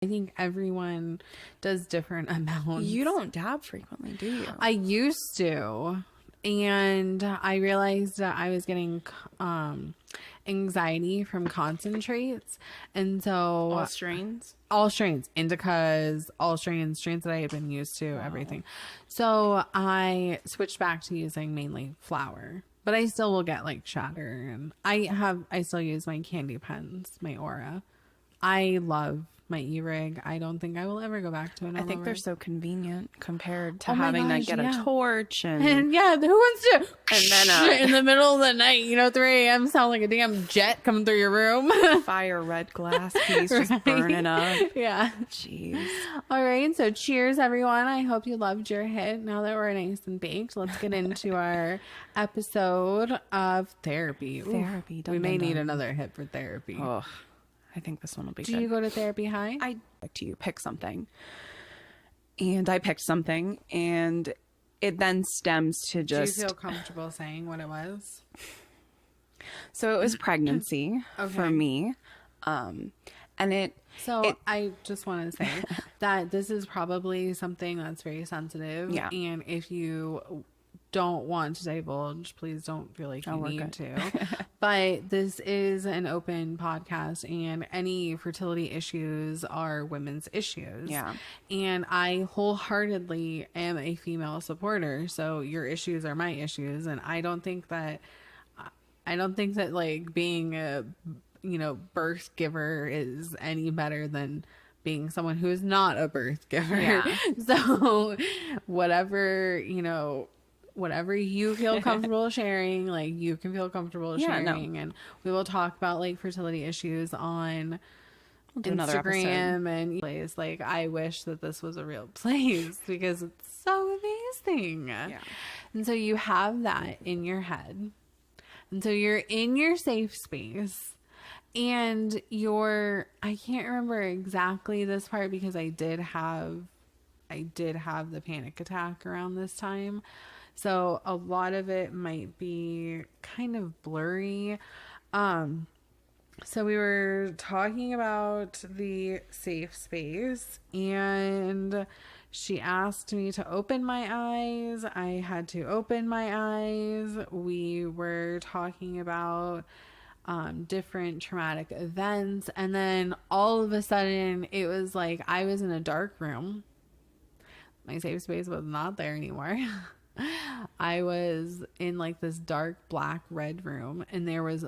I think everyone does different amounts. You don't dab frequently, do you? I used to, and I realized that I was getting anxiety from concentrates, and so all strains, indicas, all strains that I had been used to, everything. So I switched back to using mainly flour, but I still will get like shatter, and I still use my candy pens, my Aura. I love my e-rig. I don't think I will ever go back to it. I think they're so convenient compared to Oh my having gosh, to get yeah. a torch and yeah, who wants to and then in the middle of the night, 3 a.m. sound like a damn jet coming through your room. fire red glass piece just burning up. Yeah. Jeez. All right, so cheers everyone. I hope you loved your hit. Now that we're nice and baked, let's get into our episode of therapy. Therapy. We may need another hit for therapy. Oh, I think this one will be good. Do you go to therapy high? I like to pick something. And I picked something, and it then stems to just... Do you feel comfortable saying what it was? So it was pregnancy for me. And I just want to say that this is probably something that's very sensitive. Yeah. And if you don't want to divulge, please don't feel like you need to. But this is an open podcast, and any fertility issues are women's issues. Yeah. And I wholeheartedly am a female supporter. So your issues are my issues. And I don't think that like being a, birth giver is any better than being someone who is not a birth giver. Yeah. So whatever you feel comfortable sharing, like you can feel comfortable sharing. And we will talk about like fertility issues on Instagram and place. Like, I wish that this was a real place because it's so amazing. Yeah. And so you have that in your head. And so you're in your safe space. And I can't remember exactly this part because I did have the panic attack around this time. So a lot of it might be kind of blurry. So we were talking about the safe space, and she asked me to open my eyes. I had to open my eyes. We were talking about different traumatic events, and then all of a sudden it was like I was in a dark room. My safe space was not there anymore. I was in like this dark black red room, and there was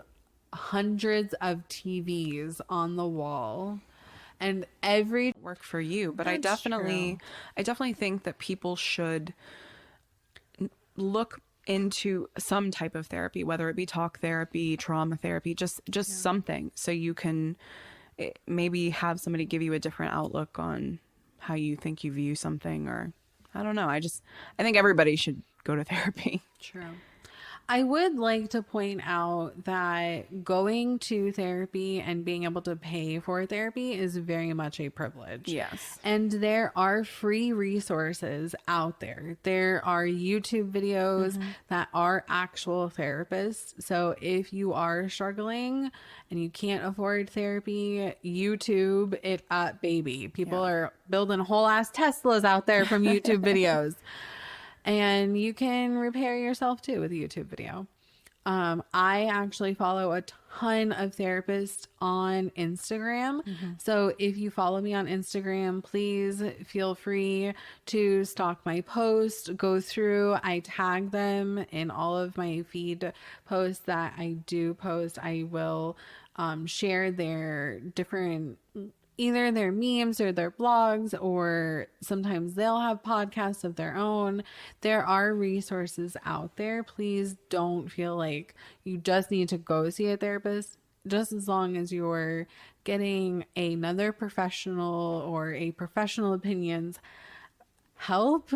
hundreds of TVs on the wall, and every work for you. But I definitely think that people should look into some type of therapy, whether it be talk therapy, trauma therapy, just something, so you can maybe have somebody give you a different outlook on how you think you view something, or I don't know. I think everybody should go to therapy. True. I would like to point out that going to therapy and being able to pay for therapy is very much a privilege. Yes. And there are free resources out there. There are YouTube videos that are actual therapists. So if you are struggling and you can't afford therapy, YouTube it up, baby. People are building whole ass Teslas out there from YouTube videos. And you can repair yourself too with a YouTube video. I actually follow a ton of therapists on Instagram. So if you follow me on Instagram, please feel free to stalk my post, go through. I tag them in all of my feed posts that I do post. I will share their different, either their memes or their blogs, or sometimes they'll have podcasts of their own. There are resources out there. Please don't feel like you just need to go see a therapist. Just as long as you're getting another professional or a professional opinion's help,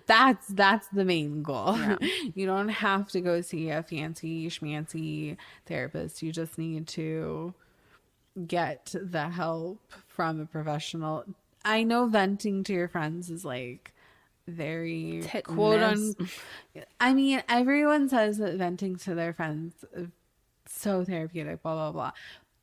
that's the main goal. Yeah. You don't have to go see a fancy schmancy therapist. You just need to get the help from a professional. I know venting to your friends is like very quote on. I mean, everyone says that venting to their friends is so therapeutic, blah blah blah,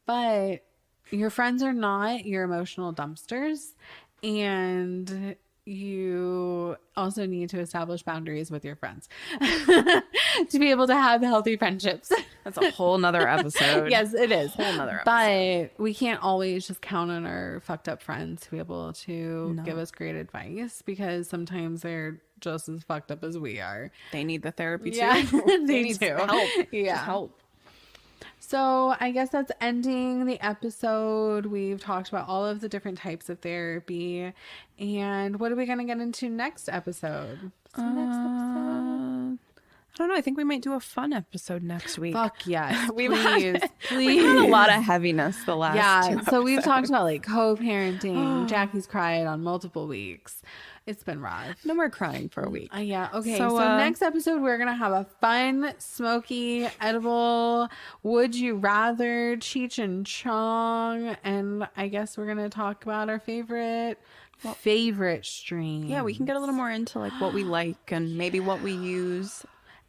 but your friends are not your emotional dumpsters, and you also need to establish boundaries with your friends to be able to have healthy friendships. That's a whole nother episode. Yes, it is. Whole nother episode. But we can't always just count on our fucked up friends to be able to give us great advice, because sometimes they're just as fucked up as we are. They need the therapy too. Yeah, they need help. Yeah. Just help. So I guess that's ending the episode. We've talked about all of the different types of therapy. And what are we going to get into next episode? I don't know. I think we might do a fun episode next week. Fuck yes. We've had a lot of heaviness the last 2 episodes. So we've talked about like co-parenting. Jackie's cried on multiple weeks. It's been rough. No more crying for a week. Yeah. Okay. So next episode, we're going to have a fun, smoky, edible, would you rather Cheech and Chong. And I guess we're going to talk about our favorite stream. Yeah. We can get a little more into like what we like and maybe what we use.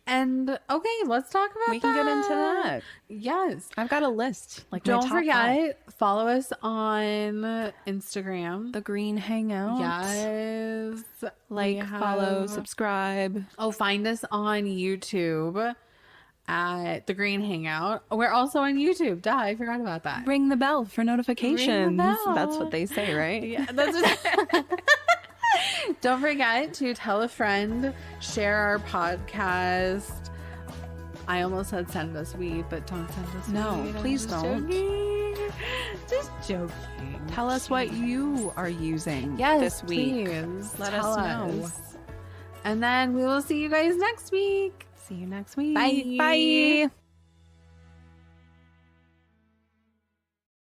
And okay, let's talk about that. We can get into that. Yes. I've got a list. Like, don't forget, follow us on Instagram. The Green Hangout. Yes. Like, follow, subscribe. Oh, find us on YouTube at The Green Hangout. We're also on YouTube. Duh, I forgot about that. Ring the bell for notifications. Ring the bell. That's what they say, right? Yeah, that's what Don't forget to tell a friend, share our podcast. I almost said send us weed, but don't send us weed. No, please don't. Just joking. Tell us what you are using this week. Please. Let us know. And then we will see you guys next week. See you next week. Bye. Bye.